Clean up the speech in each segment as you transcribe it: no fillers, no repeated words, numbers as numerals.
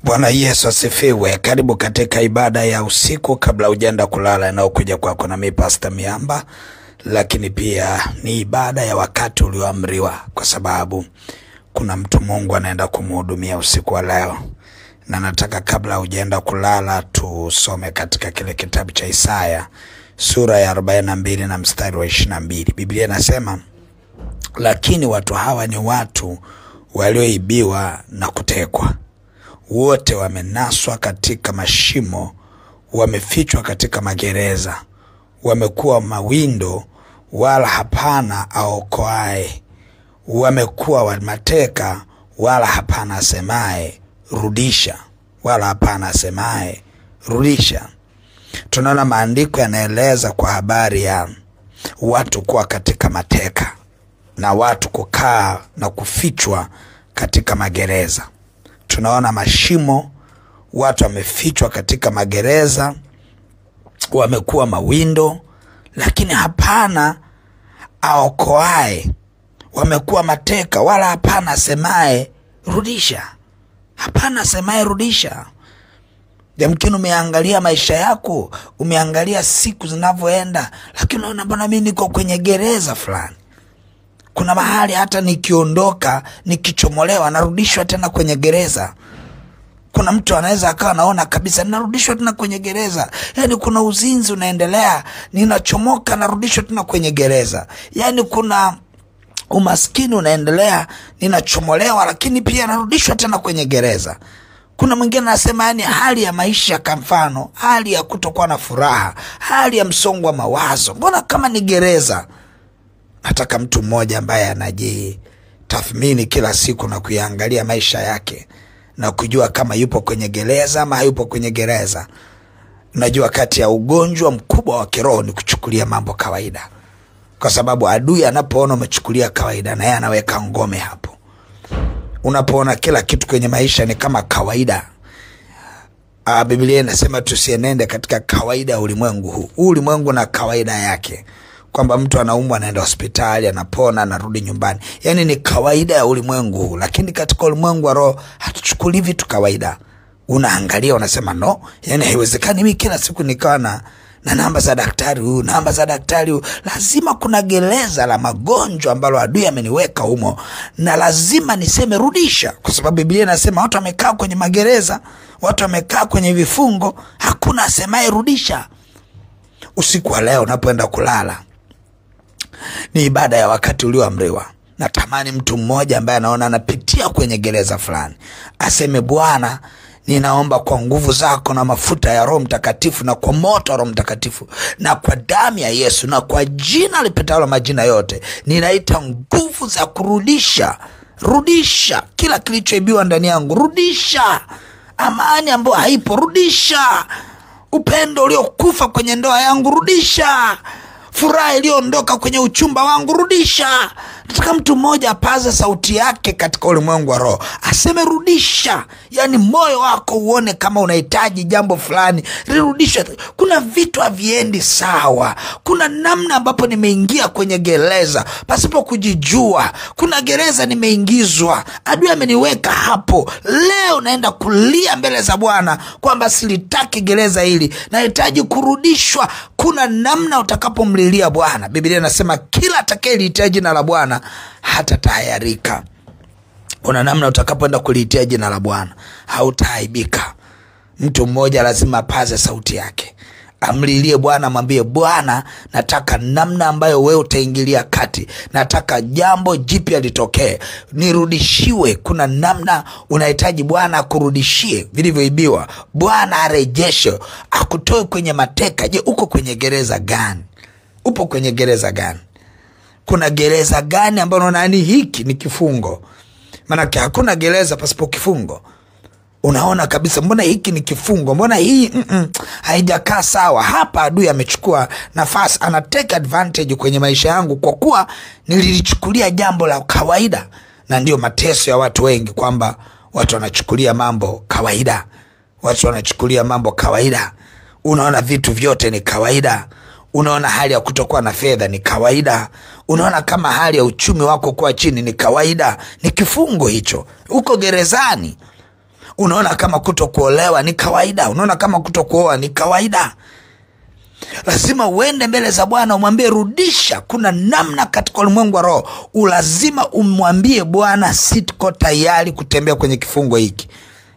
Bwana Yesu asifiwe. Karibu katika ibada ya usiku kabla hujaenda kulala inayokuja kwako na mimi Pastor Miamba. Lakini pia ni ibada ya wakati ulioamriwa, kwa sababu kuna mtu Mungu anaenda kumhudumia usiku wa leo. Na nataka kabla hujaenda kulala tusome katika kile kitabu cha Isaya sura ya 42 na mstari wa 22. Biblia inasema, lakini watu hawa ni watu walioibiwa na kutekwa. Wote wamenaswa katika mashimo, wamefichwa katika magereza. Wamekuwa mawindo, wala hapana aokoaye. Wamekuwa mateka, wala hapana asemaye rudisha. Wala hapana asemaye rudisha. Tunaona maandiko yanaeleza kwa habari ya watu kuwa katika mateka na watu kukaa na kufichwa katika magereza. Tunaona mashimo, watu wamefichwa katika magereza, wamekuwa mawindo, lakini hapana aokoaye. Wamekuwa mateka, wala hapana asemaye rudisha. Hapana asemaye rudisha. Yamkini umeangalia maisha yako, umeangalia siku zinavyoenda, lakini unaona bwana mimi niko kwenye gereza fulani. Kuna mahali hata nikiondoka, nikichomolewa narudishwa tena kwenye gereza. Kuna mtu anaweza akawa naona kabisa narudishwa tena kwenye gereza. Yaani kuna uzinzi unaendelea, ninachomoka narudishwa tena kwenye gereza. Yaani kuna umaskini unaendelea, ninachomolewa lakini pia narudishwa tena kwenye gereza. Kuna mwingine anasema yani hali ya maisha, kwa mfano hali ya kutokuwa na furaha, hali ya msongo wa mawazo, mbona kama ni gereza? Nataka mtu mmoja ambaye anajitathmini kila siku na kuangalia maisha yake na kujua kama yupo kwenye gereza ama hayupo kwenye gereza. Unajua kati ya ugonjwa mkubwa wa kiroho ni kuchukulia mambo kawaida. Kwa sababu adui anapoona umechukulia kawaida, na yeye anaweka ngome hapo. Unapoona kila kitu kwenye maisha ni kama kawaida, Biblia inasema tusienende katika kawaida ya ulimwengu huu. Ulimwengu na kawaida yake, kwamba mtu anaumwa anaenda hospitali, anapona, anarudi nyumbani. Yaani ni kawaida ya ulimwengu huu. Lakini katika ulimwengu wa roho hatuchukuli vitu kawaida. Unaangalia unasema no, yani haiwezekani mimi kila siku nikawa na namba za daktari huyu, namba za daktari huyu. Lazima kuna gereza la magonjwa ambalo adui ameniweka humo, na lazima niseme rudisha. Kwa sababu Biblia inasema watu wamekaa kwenye magereza, watu wamekaa kwenye vifungo, hakuna asemaye rudisha. Usiku wa leo unapoenda kulala, ni ibada ya wakati ulioamriwa. Natamani mtu mmoja ambaye anaona anapitia kwenye gereza fulani aseme, Bwana ninaomba kwa nguvu zako na mafuta ya Roho Mtakatifu na kwa moto wa Roho Mtakatifu na kwa damu ya Yesu na kwa jina lipitalo majina yote, ninaita nguvu za kurudisha. Rudisha kila kilichoibiwa ndani yangu. Rudisha amani ambayo haipo. Rudisha upendo uliokufa kwenye ndoa yangu. Rudisha furaha iliyoondoka kwenye uchumba wangu. Rudisha. Nataka mtu mmoja apaze sauti yake katika ulimwengu wa roho, aseme rudisha. Yani moyo wako uone kama unahitaji jambo fulani, rudisha. Kuna vitu haviendi sawa. Kuna namna ambapo nimeingia kwenye gereza pasipo kujijua. Kuna gereza nimeingizwa, adui ameniweka hapo. Leo naenda kulia mbele za Bwana kwamba silitaki gereza hili, nahitaji kurudishwa. Kuna namna utakapomlilia Bwana. Biblia inasema kila atakayeliitia jina la Bwana hatatahayarika. Kuna namna utakapoenda kuliitia jina la Bwana hautaaibika. Mtu mmoja lazima apaze sauti yake, amlilie Bwana, mwambie Bwana, nataka namna ambayo wewe utaingilia kati. Nataka jambo jipya litokee, nirudishiwe. Kuna namna unahitaji Bwana akurudishie vilivyoibiwa. Bwana arejeshe, akutoe kwenye mateka. Je, uko kwenye gereza gani? Upo kwenye gereza gani? Kuna gereza gani ambalo unaona hiki ni kifungo? Maana hakuna gereza pasipo kifungo. Unaona kabisa mbona hiki ni kifungo, mbona hii haijakaa sawa. Hapa adui amechukua nafasi, ana take advantage kwenye maisha yangu kwa kuwa nililichukulia jambo la kawaida. Na ndio mateso ya watu wengi, kwamba watu wanachukulia mambo kawaida. Watu wanachukulia mambo kawaida. Unaona vitu vyote ni kawaida. Unaona hali ya kutokuwa na fedha ni kawaida. Unaona kama hali ya uchumi wako kuwa chini ni kawaida. Ni kifungo hicho. Uko gerezani. Unaona kama kutokuolewa ni kawaida, unaona kama kutokuoa ni kawaida. Lazima uende mbele za Bwana umwambie rudisha. Kuna namna katika ulimwengu wa roho ulazima umwambie Bwana, siko tayari kutembea kwenye kifungo hiki.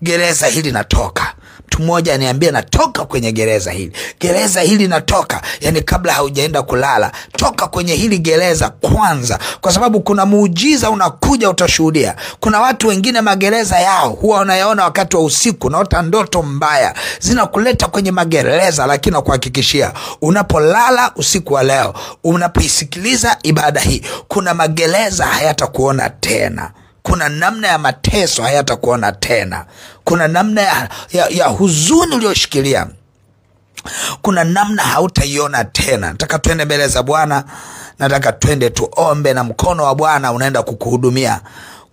Gereza hili natoka. Mtu mmoja aniambia natoka kwenye gereza hili. Gereza hili natoka. Yani kabla haujaenda kulala, toka kwenye hili gereza kwanza, kwa sababu kuna muujiza unakuja, utashuhudia. Kuna watu wengine magereza yao huwa unayaona wakati wa usiku, naota ndoto mbaya zinakuleta kwenye magereza, lakini nakuhakikishia unapolala usiku wa leo, unapoisikiliza ibada hii, kuna magereza hayatakuona tena. Kuna namna ya mateso hayatakuona tena. Kuna namna ya huzuni uliyoshikilia, kuna namna hautaiona tena. Nataka twende mbele za Bwana, nataka twende tuombe, na mkono wa Bwana unaenda kukuhudumia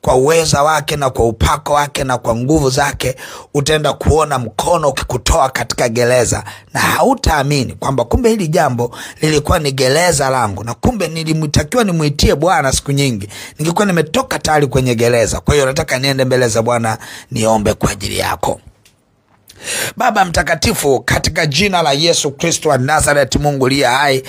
kwa uweza wake na kwa upako wake na kwa nguvu zake. Utaenda kuona mkono ukikutoa katika gereza, na hautaamini kwamba kumbe hili jambo lilikuwa ni gereza langu, na kumbe nilimtakiwa nimuitie Bwana siku nyingi, ningekuwa nimetoka tayari kwenye gereza. Kwa hiyo nataka niende mbele za Bwana niombe kwa ajili yako. Baba mtakatifu, katika jina la Yesu Kristo wa Nazareth, Mungu aliye hai,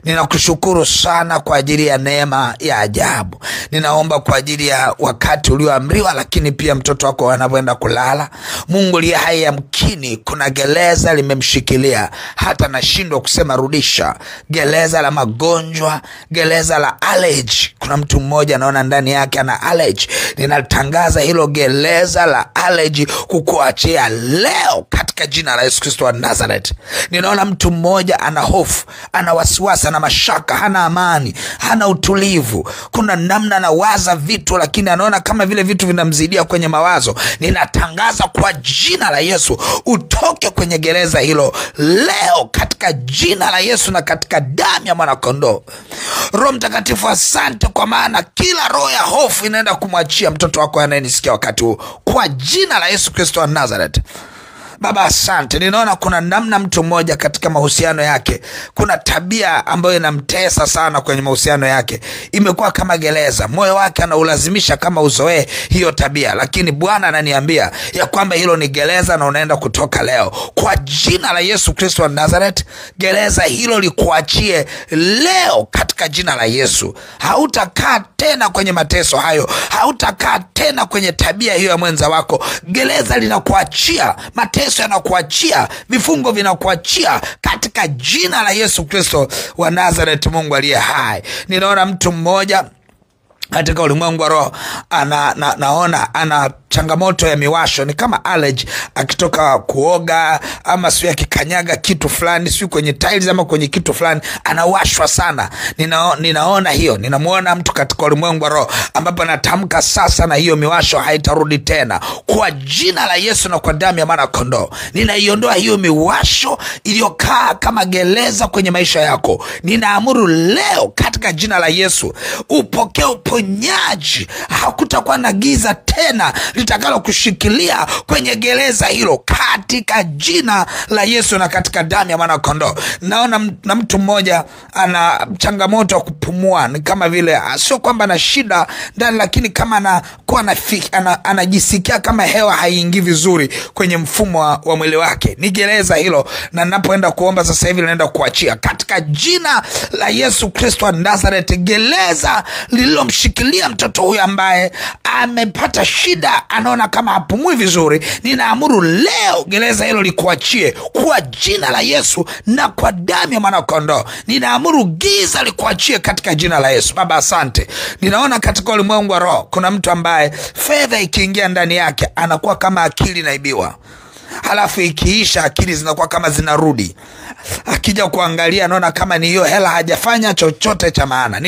ninakushukuru sana kwa ajili ya neema ya ajabu. Ninaomba kwa ajili ya wakati ulioamriwa, lakini pia mtoto wako anapoenda kulala. Mungu aliye hai, yamkini kuna gereza limemshikilia hata nashindwa kusema rudisha. Gereza la magonjwa, gereza la allergy. Kuna mtu mmoja naona ndani yake ana allergy. Ninatangaza hilo gereza la allergy kukuachia leo katika jina la Yesu Kristo wa Nazareth. Ninaona mtu mmoja ana hofu, ana wasiwasi, ana mashaka, hana amani, hana utulivu. Kuna namna anawaza vitu, lakini anaona kama vile vitu vinamzidia kwenye mawazo. Ninatangaza kwa jina la Yesu, utoke kwenye gereza hilo leo katika jina la Yesu na katika damu ya mwana kondoo. Roho Mtakatifu, asante, kwa maana kila roho ya hofu inaenda kumwachia mtoto wako anayenisikia wakati huu kwa jina la Yesu Kristo wa Nazareth. Baba asante. Ninaona kuna namna mtu mmoja katika mahusiano yake, kuna tabia ambayo inamtesa sana kwenye mahusiano yake, imekuwa kama gereza. Moyo wake anaulazimisha kama uzoee hiyo tabia, lakini Bwana ananiambia ya kwamba hilo ni gereza na unaenda kutoka leo kwa jina la Yesu Kristo wa Nazareth. Gereza hilo likuachie leo katika jina la Yesu. Hautakaa tena kwenye mateso hayo, hautakaa tena kwenye tabia hiyo ya mwenza wako. Gereza linakuachia, mateso yanakuachia, vifungo vinakuachia katika jina la Yesu Kristo wa Nazareth, Mungu aliye hai. Ninaona mtu mmoja katika ulimwengu wa roho naona ana changamoto ya miwasho, ni kama allergy, akitoka kuoga ama sio akikanyaga kitu fulani, sio kwenye tiles ama kwenye kitu fulani, anawashwa sana. Ninaona hiyo, ninamuona mtu katika ulimwengu wa roho ambapo anatamka sasa, na hiyo miwasho haitarudi tena kwa jina la Yesu na kwa damu ya mwana kondoo. Ninaiondoa hiyo miwasho iliyokaa kama gereza kwenye maisha yako. Ninaamuru leo katika jina la Yesu upokee uponyaji. Hakutakuwa na giza tena litakalo kushikilia kwenye gereza hilo katika jina la Yesu na katika damu ya mwana kondoo. Naona na mtu mmoja ana changamoto ya kupumua, ni kama vile sio kwamba ana shida ndani, lakini kama anakuwa anajisikia kama hewa haiingii vizuri kwenye mfumo wa mwili wake. Ni gereza hilo, na ninapoenda kuomba sasa hivi naenda kuachia katika jina la Yesu Kristo wa Nazareth. Gereza lililomshikilia mtoto huyu ambaye amepata shida, anaona kama hapumui vizuri, ninaamuru leo gereza hilo likuachie kwa jina la Yesu na kwa damu ya mwana kondoo. Ninaamuru giza likuachie katika jina la Yesu. Baba asante. Ninaona katika ulimwengu wa roho kuna mtu ambaye fedha ikiingia ndani yake anakuwa kama akili inaibiwa, halafu ikiisha akili zinakuwa kama zinarudi. Akija kuangalia anaona kama ni hiyo hela hajafanya chochote cha maana.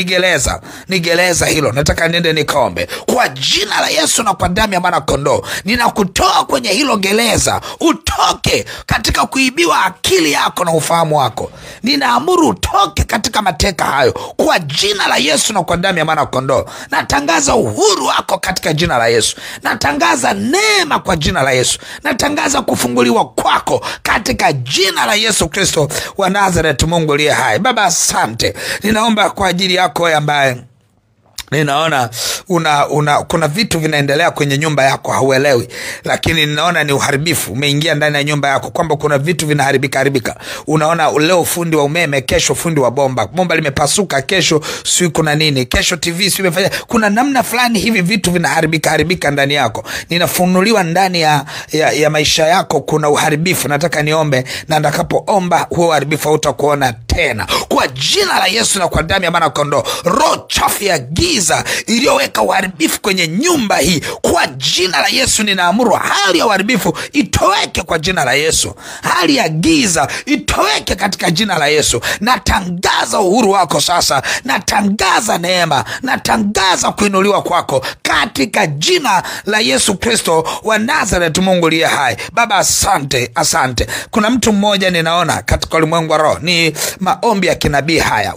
Ni gereza hilo. Nataka niende nikaombe kwa jina la Yesu na kwa damu ya mwana kondoo. Ninakutoa kwenye hilo gereza, utoke katika kuibiwa akili yako na ufahamu wako. Ninaamuru utoke katika mateka hayo kwa jina la Yesu na kwa damu ya mwana kondoo. Natangaza uhuru wako katika jina la Yesu. Natangaza neema kwa jina la Yesu. Natangaza kufunguliwa kwako katika jina la Yesu Kristo wa Nazareth, Mungu aliye hai. Baba asante. Ninaomba kwa ajili yako ambaye Ninaona kuna vitu vinaendelea kwenye nyumba yako hauelewi, lakini ninaona ni uharibifu umeingia ndani ya nyumba yako, kwamba kuna vitu vinaharibika. Unaona leo fundi wa umeme, kesho fundi wa bomba limepasuka, kesho sio kuna nini, kesho TV sio imefanya, kuna namna fulani hivi vitu vinaharibika ndani yako. Ninafunuliwa ndani ya maisha yako kuna uharibifu. Nataka niombe, na nitakapoomba huo uharibifu hautakuona tena kwa jina la Yesu na kwa damu ya mwana kondoo. Roho chafu ya giza iliyoweka uharibifu kwenye nyumba hii, kwa jina la Yesu ninaamuru hali ya uharibifu itoweke kwa jina la Yesu. Hali ya giza itoweke katika jina la Yesu. Natangaza uhuru wako sasa, natangaza neema, natangaza kuinuliwa kwako katika jina la Yesu Kristo wa Nazareth, Mungu aliye hai. Baba asante. Kuna mtu mmoja ninaona katika ulimwengu wa roho, ni maombi ya kinabii haya.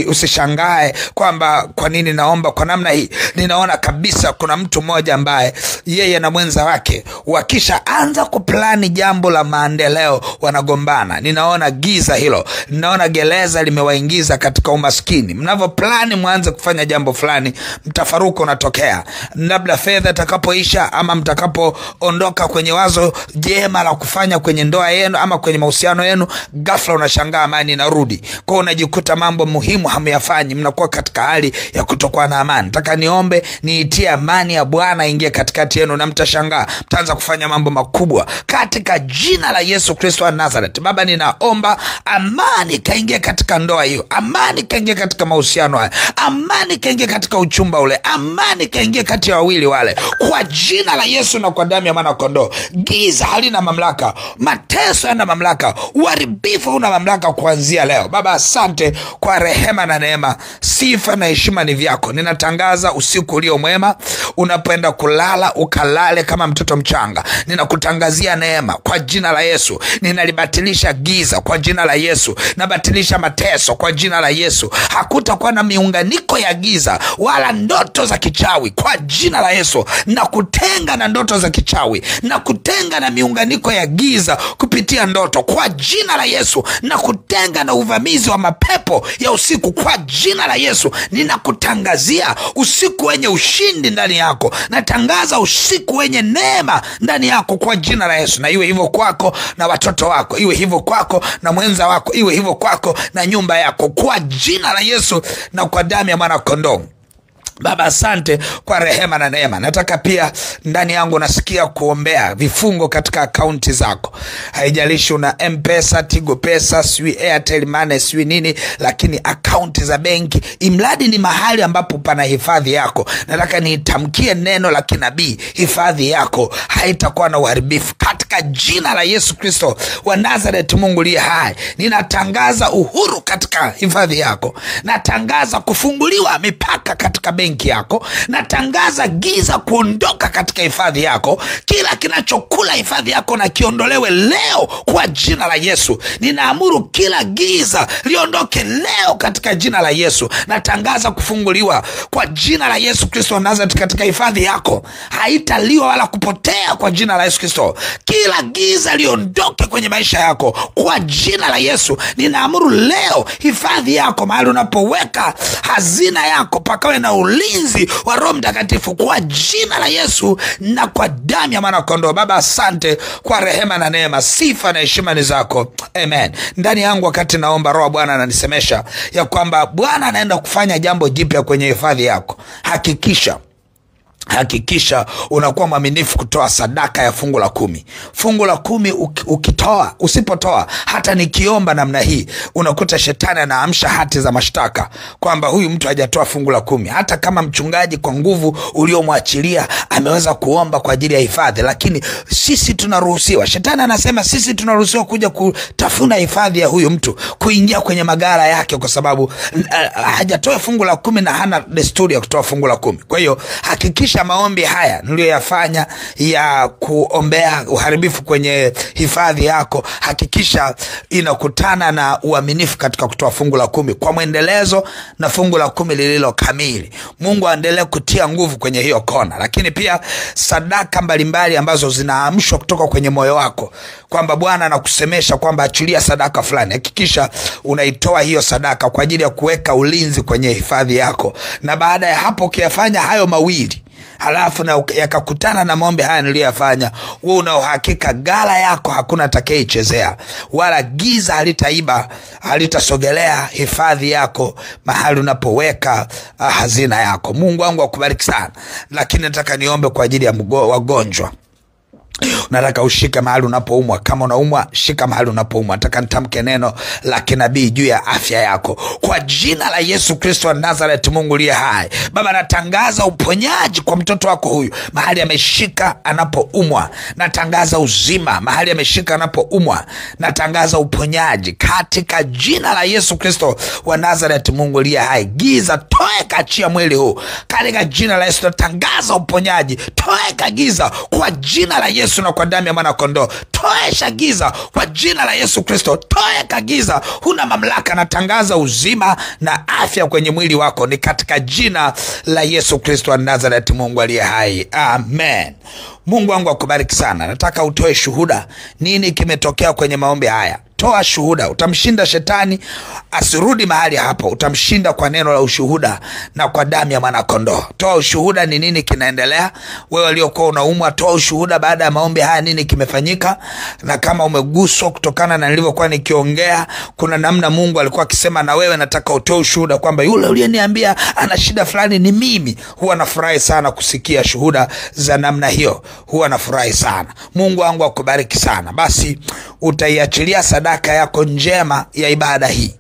Usishangae kwamba kwa nini naomba kwa namna hii. Ninaona kabisa kuna mtu mmoja ambaye yeye na mwenza wake wakisha anza kuplani jambo la maendeleo wanagombana. Ninaona giza hilo, ninaona gereza limewaingiza katika umaskini. Mnavyoplani mwanze kufanya jambo fulani, mtafaruko unatokea. Labda fedha itakapoisha, ama mtakapoondoka kwenye wazo jema la kufanya kwenye ndoa yenu ama kwenye mahusiano yenu, ghafla unashangaa amani inarudi. Kwa unajikuta mambo muhimu hamyafanyi, mnakuwa katika hali ya kutokuwa na amani. Nataka niombe niitie amani ya Bwana ingie katikati yenu, na mtashangaa, mtaanza kufanya mambo makubwa katika jina la Yesu Kristo wa Nazareth. Baba, ninaomba amani kaingie katika ndoa hiyo, amani kaingie katika mahusiano haya, amani kaingie katika uchumba ule, amani kaingie kati ya wawili wale, kwa jina la Yesu na kwa damu ya mwana kondoo. Giza halina mamlaka, mateso yana mamlaka, uharibifu una mamlaka kuanzia leo. Baba, asante kwa rehema na neema. Sifa na heshima ni vyako. Ninatangaza usiku ulio mwema. Unapoenda kulala, ukalale kama mtoto mchanga. Ninakutangazia neema kwa jina la Yesu. Ninalibatilisha giza kwa jina la Yesu. Nabatilisha mateso kwa jina la Yesu. Hakutakuwa na miunganiko ya giza wala ndoto za kichawi kwa jina la Yesu. Na kutenga na ndoto za kichawi, na kutenga na miunganiko ya giza kupitia ndoto kwa jina la Yesu. Na kutenga na uvamizi wa mapepo ya usiku kwa jina la Yesu. Ninakutangazia usiku wenye ushindi ndani yako. Natangaza usiku wenye neema ndani yako kwa jina la Yesu. Na iwe hivyo kwako na watoto wako, iwe hivyo kwako na mwenza wako, iwe hivyo kwako na nyumba yako kwa jina la Yesu na kwa damu ya mwana kondoo. Baba, asante kwa rehema na neema. Nataka pia ndani yangu nasikia kuombea vifungo katika akaunti zako. Haijalishi una M-Pesa, Tigo Pesa, sui Airtel Money, sui nini, lakini akaunti za benki, imradi ni mahali ambapo pana hifadhi yako. Nataka nitamkie neno la kinabii, hifadhi yako haitakuwa na uharibifu katika jina la Yesu Kristo wa Nazareth, Mungu aliye hai. Ninatangaza uhuru katika hifadhi yako. Natangaza kufunguliwa mipaka katika benki yako. Natangaza giza kuondoka katika hifadhi yako. Kila kinachokula hifadhi yako na kiondolewe leo kwa jina la Yesu. Ninaamuru kila giza liondoke leo katika jina la Yesu. Natangaza kufunguliwa kwa jina la Yesu Kristo wa Nazareth katika hifadhi yako. Haitaliwa wala kupotea kwa jina la Yesu Kristo. Kila giza liondoke kwenye maisha yako kwa jina la Yesu. Ninaamuru leo hifadhi yako, mahali unapoweka hazina yako, pakawe na ulinzi wa Roho Mtakatifu kwa jina la Yesu na kwa damu ya mwana kondoo. Baba, asante kwa rehema na neema. Sifa na heshima ni zako. Amen. Ndani yangu wakati naomba, Roho Bwana ananisemesha ya kwamba Bwana anaenda kufanya jambo jipya kwenye hifadhi yako. Hakikisha unakuwa mwaminifu kutoa sadaka ya fungu la 10. Fungu la 10 ukitoa, usipotoa, hata nikiomba namna hii, unakuta shetani anaamsha hati za mashtaka kwamba huyu mtu hajatoa fungu la 10. Hata kama mchungaji kwa nguvu uliomwachilia ameweza kuomba kwa ajili ya hifadhi, lakini sisi tunaruhusiwa. Shetani anasema sisi tunaruhusiwa kuja kutafuna hifadhi ya huyu mtu, kuingia kwenye magara yake, kwa sababu hajatoa fungu la 10 na hana desturi ya kutoa fungu la 10. Kwa hiyo hakikisha hakikisha maombi haya niliyoyafanya ya kuombea uharibifu kwenye hifadhi yako, hakikisha inakutana na uaminifu katika kutoa fungu la 10 kwa mwendelezo na fungu la 10 lililo kamili. Mungu aendelee kutia nguvu kwenye hiyo kona. Lakini pia sadaka mbalimbali ambazo zinaamshwa kutoka kwenye moyo wako, kwamba Bwana anakusemesha kwamba achilia sadaka fulani, hakikisha unaitoa hiyo sadaka kwa ajili ya kuweka ulinzi kwenye hifadhi yako. Na baada ya hapo ukiyafanya hayo mawili, halafu na yakakutana na maombi haya niliyofanya, wewe una uhakika gala yako hakuna atakayeichezea, wala giza halitaiba, halitasogelea hifadhi yako, mahali unapoweka hazina yako. Mungu wangu akubariki sana. Lakini nataka niombe kwa ajili ya wagonjwa. Nataka ushike mahali unapoumwa. Kama unaumwa, shika mahali unapoumwa. Nataka nitamke neno la kinabii juu ya afya yako kwa jina la Yesu Kristo wa Nazareth, Mungu aliye hai. Baba, natangaza uponyaji kwa mtoto wako huyu mahali ameshika anapoumwa. Natangaza uzima mahali ameshika anapoumwa. Natangaza uponyaji katika jina la Yesu Kristo wa Nazareth, Mungu aliye hai. Giza toeka, achia mwili huu katika jina la Yesu. Natangaza uponyaji, toeka giza kwa jina la Yesu na kwa damu ya mwana kondoo. Toesha giza kwa jina la Yesu Kristo. Toeka giza, huna mamlaka. Natangaza uzima na afya kwenye mwili wako, ni katika jina la Yesu Kristo wa Nazareth, Mungu aliye hai. Amen. Mungu wangu akubariki sana. Nataka utoe shuhuda nini kimetokea kwenye maombi haya. Toa shuhuda. Utamshinda shetani asirudi mahali hapo. Utamshinda kwa neno la ushuhuda na kwa damu ya mwana kondoo. Toa ushuhuda ni nini kinaendelea. Wewe uliokuwa unaumwa, toa ushuhuda baada ya maombi haya nini kimefanyika. Na kama umeguswa kutokana na nilivyokuwa nikiongea, kuna namna Mungu alikuwa akisema na wewe, nataka utoe ushuhuda kwamba yule uliyeniambia ana shida fulani ni mimi. Huwa nafurahi sana kusikia shuhuda za namna hiyo. Huwa nafurahi sana. Mungu wangu akubariki sana. Basi utaiachilia sadaka yako njema ya ibada hii.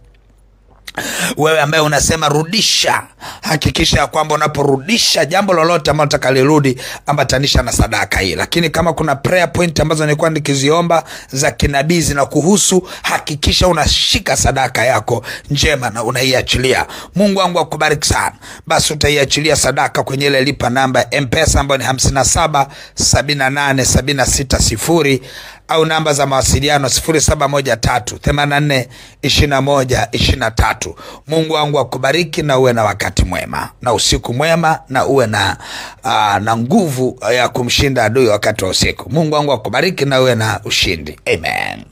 Wewe ambaye unasema rudisha, hakikisha kwamba unaporudisha jambo lolote ambalo utakalirudi ambatanisha na sadaka hii. Lakini kama kuna prayer point ambazo nilikuwa nikiziomba za kinabii na kuhusu, hakikisha unashika sadaka yako njema na unaiachilia. Mungu wangu akubariki sana. Basi utaiachilia sadaka kwenye ile lipa namba ya M-Pesa ambayo ni 577876 au namba za mawasiliano 0713842123. Mungu wangu akubariki na uwe na wakati mwema na usiku mwema, na uwe na nguvu ya kumshinda adui wakati wa usiku. Mungu wangu akubariki na uwe na ushindi. Amen.